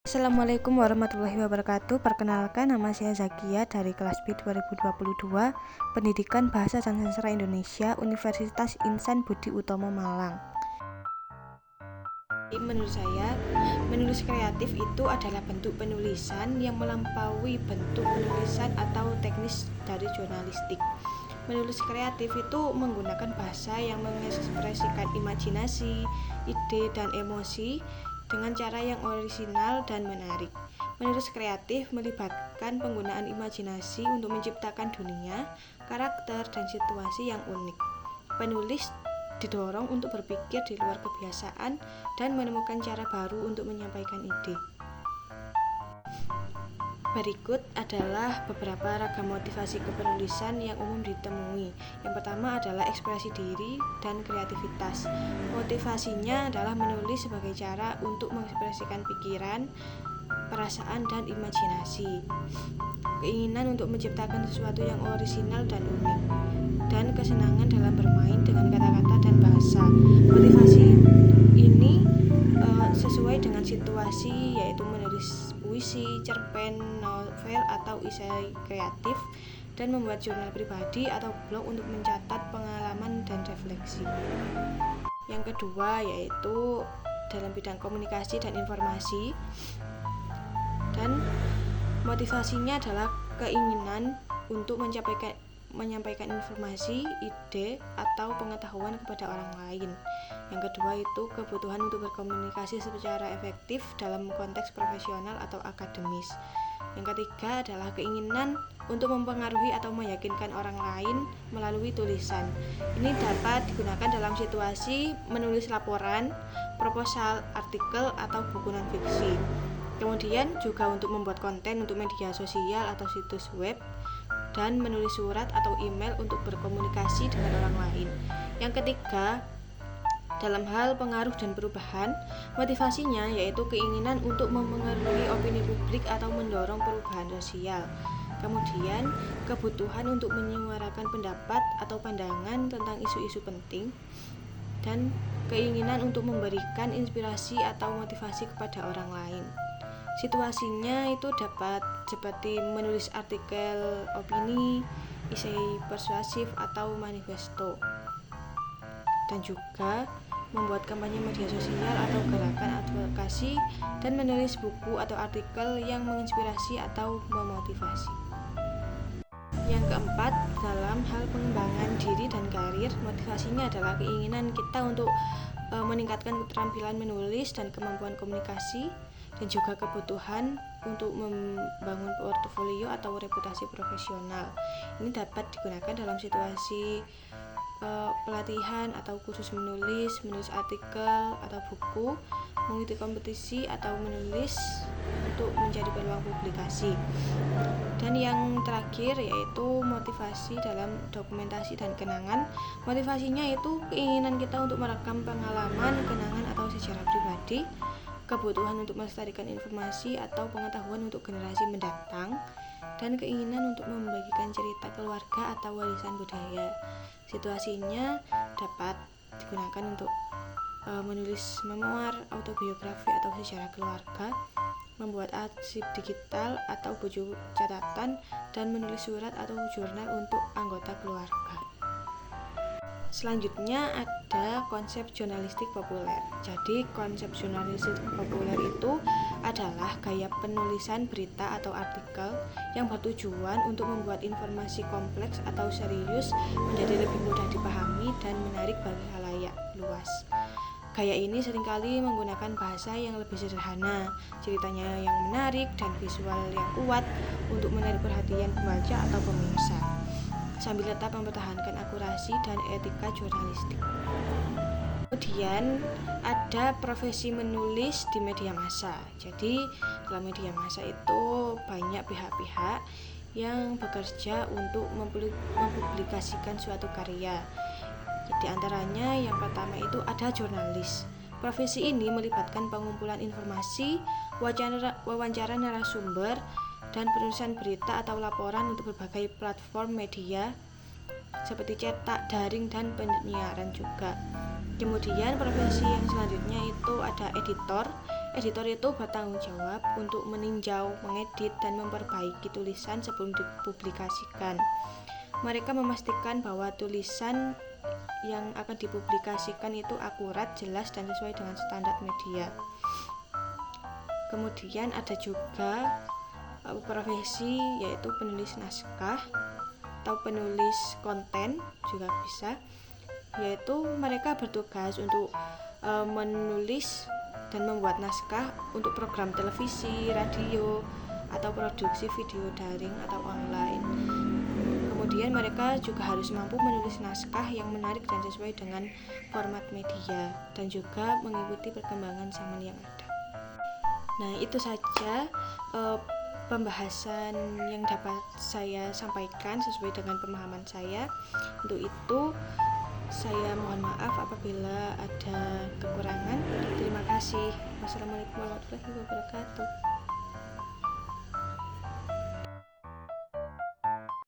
Assalamualaikum warahmatullahi wabarakatuh. Perkenalkan, nama saya Zakia dari kelas B 2022 Pendidikan Bahasa dan Sastra Indonesia, Universitas Insan Budi Utomo Malang. Menurut saya, menulis kreatif itu adalah bentuk penulisan yang melampaui bentuk penulisan atau teknis dari jurnalistik. Menulis kreatif itu menggunakan bahasa yang mengekspresikan imajinasi, ide, dan emosi dengan cara yang orisinal dan menarik. Menulis kreatif melibatkan penggunaan imajinasi untuk menciptakan dunia, karakter, dan situasi yang unik. Penulis didorong untuk berpikir di luar kebiasaan dan menemukan cara baru untuk menyampaikan ide. Berikut adalah beberapa ragam motivasi kepenulisan yang umum ditemui. Yang pertama adalah ekspresi diri dan kreativitas. Motivasinya adalah menulis sebagai cara untuk mengekspresikan pikiran, perasaan, dan imajinasi. Keinginan untuk menciptakan sesuatu yang orisinal dan unik, dan kesenangan dalam bermain dengan kata-kata dan bahasa. Motivasi ini sesuai dengan situasi, yaitu menulis puisi, cerpen, novel, atau esai kreatif, dan membuat jurnal pribadi atau blog untuk mencatat pengalaman dan refleksi. Yang kedua yaitu dalam bidang komunikasi dan informasi, dan motivasinya adalah keinginan untuk menyampaikan informasi, ide, atau pengetahuan kepada orang lain. Yang kedua itu kebutuhan untuk berkomunikasi secara efektif dalam konteks profesional atau akademis. Yang ketiga adalah keinginan untuk mempengaruhi atau meyakinkan orang lain melalui tulisan. Ini dapat digunakan dalam situasi menulis laporan, proposal, artikel, atau buku non-fiksi. Kemudian juga untuk membuat konten untuk media sosial atau situs web, dan menulis surat atau email untuk berkomunikasi dengan orang lain. Yang ketiga, dalam hal pengaruh dan perubahan, motivasinya yaitu keinginan untuk mempengaruhi opini publik atau mendorong perubahan sosial. Kemudian, kebutuhan untuk menyuarakan pendapat atau pandangan tentang isu-isu penting, dan keinginan untuk memberikan inspirasi atau motivasi kepada orang lain. Situasinya itu dapat seperti menulis artikel opini, esai persuasif, atau manifesto, dan juga membuat kampanye media sosial atau gerakan advokasi, dan menulis buku atau artikel yang menginspirasi atau memotivasi. Yang keempat, dalam hal pengembangan diri dan karir, motivasinya adalah keinginan kita untuk meningkatkan keterampilan menulis dan kemampuan komunikasi, dan juga kebutuhan untuk membangun portofolio atau reputasi profesional. Ini dapat digunakan dalam situasi pelatihan atau kursus menulis artikel atau buku, mengikuti kompetisi, atau menulis untuk mencari peluang publikasi. Dan yang terakhir yaitu motivasi dalam dokumentasi dan kenangan. Motivasinya itu keinginan kita untuk merekam pengalaman, kenangan, atau sejarah pribadi, kebutuhan untuk melestarikan informasi atau pengetahuan untuk generasi mendatang, dan keinginan untuk membagikan cerita keluarga atau warisan budaya. Situasinya dapat digunakan untuk menulis memoir, autobiografi, atau sejarah keluarga, membuat arsip digital atau buku catatan, dan menulis surat atau jurnal untuk anggota keluarga. Selanjutnya ada konsep jurnalistik populer. Jadi konsep jurnalistik populer itu adalah gaya penulisan berita atau artikel yang bertujuan untuk membuat informasi kompleks atau serius menjadi lebih mudah dipahami dan menarik bagi khalayak luas. Gaya ini seringkali menggunakan bahasa yang lebih sederhana, ceritanya yang menarik, dan visual yang kuat untuk menarik perhatian pembaca atau pemirsa, sambil tetap mempertahankan akurasi dan etika jurnalistik. Kemudian ada profesi menulis di media massa. Jadi dalam media massa itu banyak pihak-pihak yang bekerja untuk mempublikasikan suatu karya. Di antaranya yang pertama itu ada jurnalis. Profesi ini melibatkan pengumpulan informasi, wawancara narasumber, dan penulisan berita atau laporan untuk berbagai platform media seperti cetak, daring, dan penyiaran juga. Kemudian profesi yang selanjutnya itu ada editor. Editor itu bertanggung jawab untuk meninjau, mengedit, dan memperbaiki tulisan sebelum dipublikasikan. Mereka memastikan bahwa tulisan yang akan dipublikasikan itu akurat, jelas, dan sesuai dengan standar media. Kemudian ada juga profesi yaitu penulis naskah atau penulis konten juga bisa, yaitu mereka bertugas untuk menulis dan membuat naskah untuk program televisi, radio, atau produksi video daring atau online. Kemudian mereka juga harus mampu menulis naskah yang menarik dan sesuai dengan format media dan juga mengikuti perkembangan zaman yang ada. Nah, itu saja pembahasan yang dapat saya sampaikan sesuai dengan pemahaman saya. Untuk itu, saya mohon maaf apabila ada kekurangan. Terima kasih. Wassalamualaikum warahmatullahi wabarakatuh.